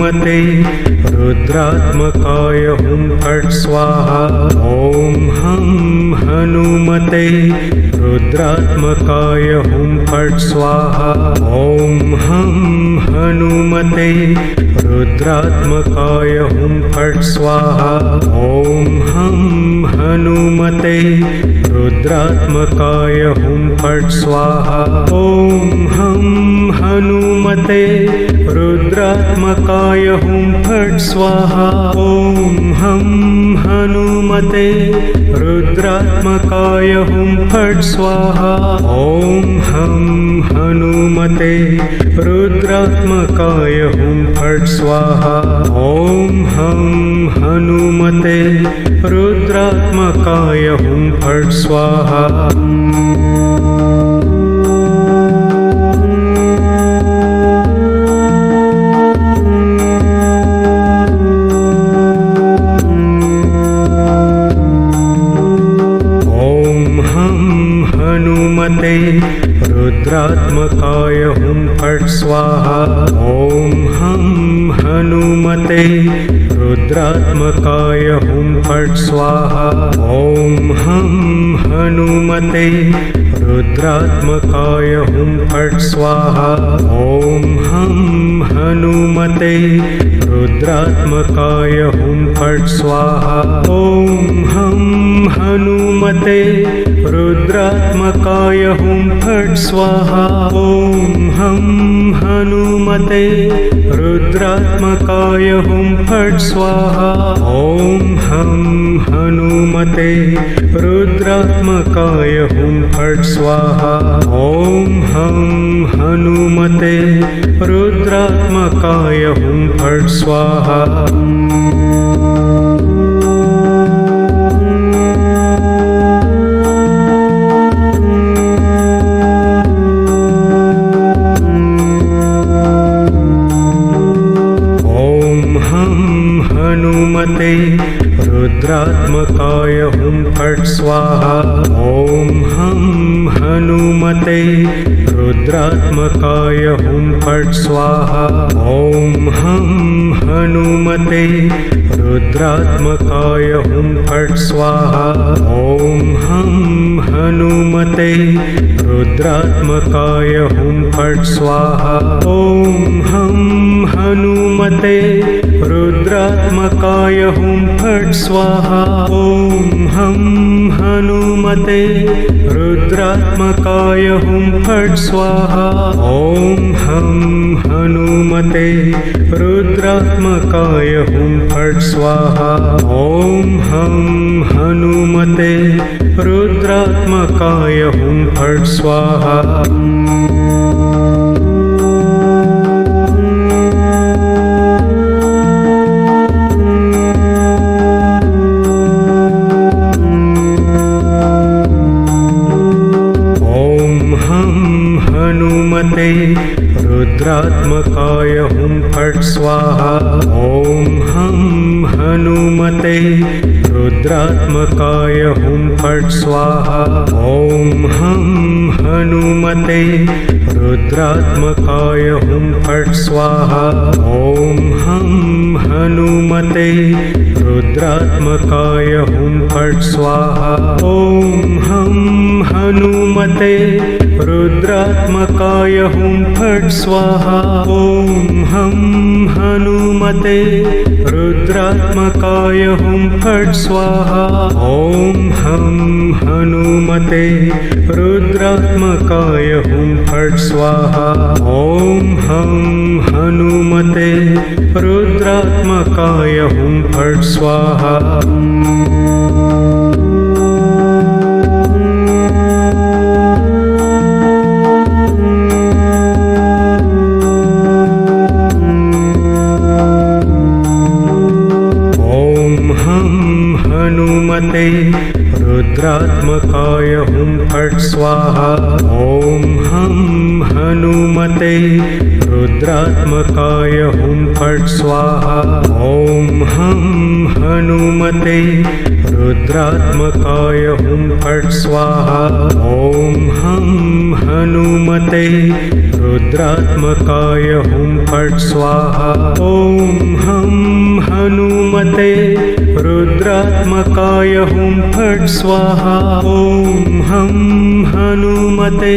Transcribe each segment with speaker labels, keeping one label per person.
Speaker 1: हनुमते रुद्रात्मकाय हुं फट् स्वाहा। ॐ हं हनुमते रुद्रात्मकाय हुं फट् स्वाहा। ॐ हं हनुमते रुद्रात्मकाय हुं फट् स्वाहा। ॐ हं हनुमते रुद्रात्मकाय हुं फट् स्वाहा। ॐ हं हनुमते रुद्रात्मकाय हुं फट् स्वाहा। ॐ हं हनुमते रुद्रात्मकाय हुं फट् स्वाहा। ॐ हं हनुमते रुद्रात्मकाय हुं फट् स्वाहा। ॐ हं हनुमते रुद्रात्मकाय हुं फट् स्वाहा। हनुमते रुद्रात्मकाय हुं फट् स्वाहा। ॐ हं हनुमते रुद्रात्मकाय हुं फट् स्वाहा। ॐ हं हनुमते रुद्रात्मकाय हुं फट् स्वाहा। ॐ हं हनुमते रुद्रात्मकाय हुं फट् स्वाहा। ॐ हं हनुमते रुद्रात्मकाय हुं फट् स्वाहा। ॐ हं हनुमते रुद्रात्मकाय हुं फट् स्वाहा। ॐ हं हनुमते रुद्रात्मकाय हुं फट् स्वाहा। ॐ हं हनुमते रुद्रात्मकाय हुं फट् स्वाहा। हनुमते रुद्रात्मकाय हुं फट् स्वाहा। ॐ हं हनुमते रुद्रात्मकाय हुं फट् स्वाहा। ॐ हं हनुमते रुद्रात्मकाय हुं फट् स्वाहा। ॐ हं हनुमते रुद्रात्मकाय हुं फट् स्वाहा। ॐ हं हनुमते रुद्रात्मकाय हुं फट् स्वाहा। ॐ हं हनुमते रुद्रात्मकाय हुं फट् स्वाहा। ॐ हं हनुमते रुद्रात्मकाय हुं फट् स्वाहा। ॐ हं हनुमते रुद्रात्मकाय हुं फट् स्वाहा। हनुमते रुद्रात्मकाय हुं फट् स्वाहा। ॐ हं हनुमते रुद्रात्मकाय हुं फट् स्वाहा। ॐ हं हनुमते रुद्रात्मकाय हुं फट् स्वाहा। ॐ हं हनुमते रुद्रात्मकाय हुं फट् स्वाहा। ॐ हं हनुमते रुद्रात्मकाय हुं फट् स्वाहा। ॐ हं हनुमते रुद्रात्मकाय हुं फट् स्वाहा। ॐ हं हनुमते रुद्रात्मकाय हुं फट् स्वाहा। ॐ हं हनुमते रुद्रात्मकाय हुं फट् स्वाहा। हनुमते रुद्रात्मकाय हुं फट् स्वाहा। ॐ हं हनुमते रुद्रात्मकाय हुं फट् स्वाहा। ॐ हं हनुमते रुद्रात्मकाय हुं फट् स्वाहा ॐ हं हनुमते रुद्रात्मकाय हुं फट् स्वाहा ॐ हं हनुमते रुद्रात्मकाय हुं फट् स्वाहा ॐ हं हनुमते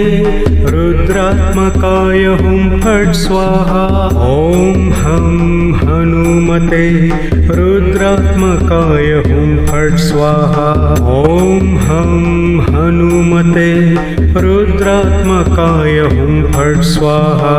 Speaker 1: रुद्रात्मकाय हुं फट् स्वाहा ॐ हं हनुमते रुद्रात्मकाय हुं फट् स्वाहा ॐ हं हनुमते रुद्रात्मकाय हुं फट् स्वाहा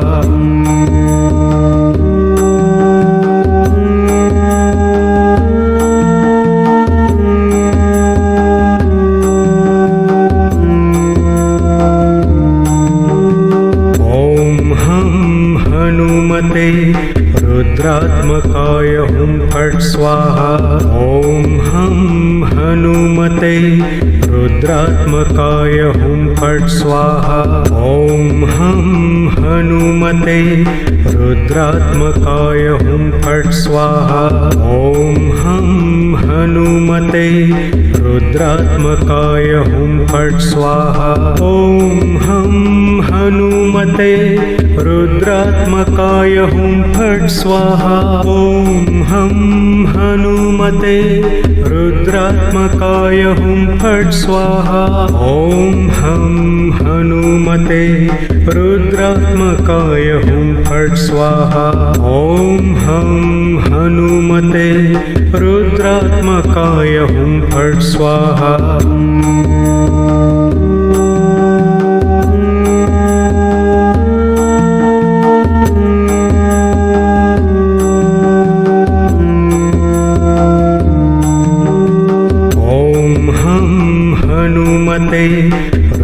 Speaker 1: रुद्रात्मकाय हुं फट् स्वाहा ॐ हं हनुमते रुद्रात्मकाय हुं फट् स्वाहा ॐ हं हनुमते रुद्रात्मकाय हुं फट् स्वाहा ॐ हं हनुमते रुद्रात्मकाय हुं फट् स्वाहा ॐ हं हनुमते रुद्रात्मकाय हुं फट् स्वाहा ॐ हं हनुमते रुद्रात्मकाय हुं फट् स्वाहा ॐ हं हनुमते रुद्रात्मकाय हुं फट् स्वाहा ॐ हं हनुमते रुद्रात्मकाय हुं फट् स्वाहा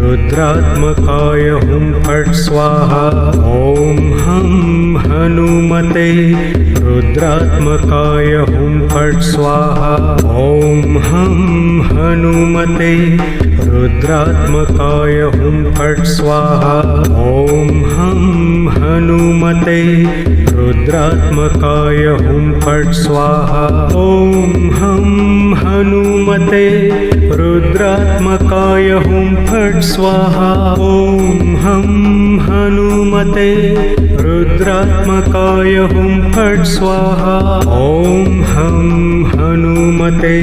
Speaker 1: रुद्रात्मकाय हुं फट् स्वाहा ॐ हं हनुमते रुद्रात्मकाय हुं फट् स्वाहा ॐ हं हनुमते रुद्रात्मकाय हुं फट् स्वाहा ॐ हं हनुमते रुद्रात्मकाय हुं फट् स्वाहा ॐ हं हनुमते रुद्रात्मकाय हुं फट् स्वाहा ॐ हं हनुमते रुद्रात्मकाय हुं फट् स्वाहा ॐ हं हनुमते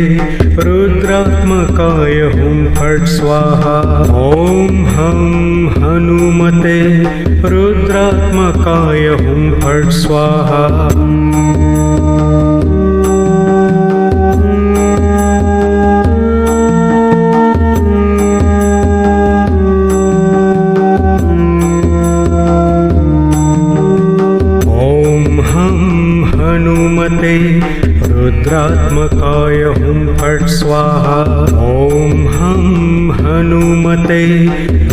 Speaker 1: रुद्रात्मकाय हुं फट् स्वाहा ॐ हं हनुमते रुद्रात्मकाय हुं फट् स्वाहा रुद्रात्मकाय हुं फट् स्वाहा ॐ हं हनुमते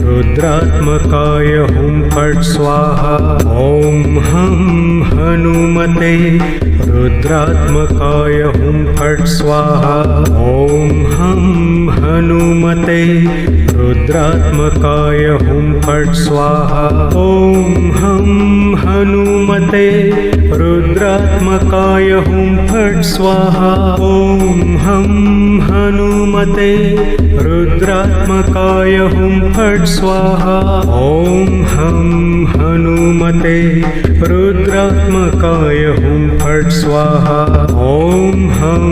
Speaker 1: रुद्रात्मकाय हुं फट् स्वाहा ॐ हं हनुमते रुद्रात्मकाय हुं फट् स्वाहा ॐ हं हनुमते रुद्रात्मकाय हुं फट् स्वाहा ॐ हं हनुमते रुद्रात्मकाय हुं फट् स्वाहा ॐ हं हनुमते रुद्रात्मकाय हुं फट् स्वाहा ॐ हं हनुमते रुद्रात्मकाय हुं फट् स्वाहा ॐ हं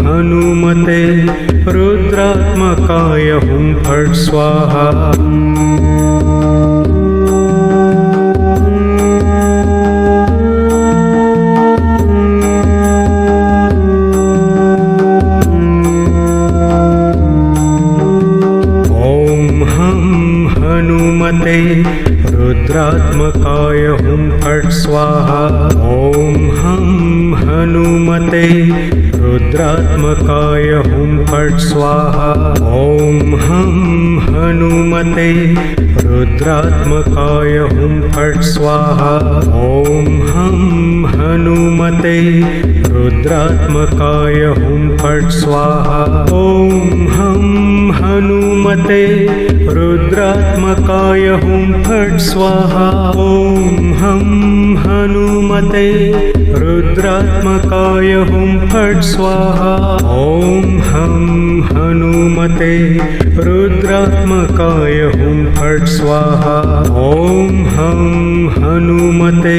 Speaker 1: हनुमते रुद्रात्मकाय हुं फट् स्वाहा रुद्रात्मकाय हुं फट् स्वाहा ॐ हं हनुमते रुद्रात्मकाय हुं फट् स्वाहा ॐ हं हनुमते रुद्रात्मकाय हुं फट् स्वाहा ॐ हं हनुमते रुद्रात्मकाय हुं फट् स्वाहा ॐ हं हनुमते रुद्रात्मकाय हुं फट् स्वाहा ॐ हं हनुमते रुद्रात्मकाय हुं फट् स्वाहा ॐ हं हनुमते रुद्रात्मकाय हुं फट् स्वाहा ॐ हं हनुमते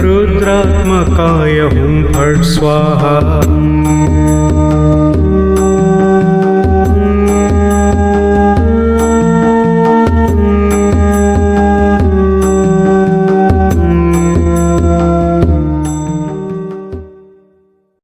Speaker 1: रुद्रात्मकाय हुं फट् स्वाहा।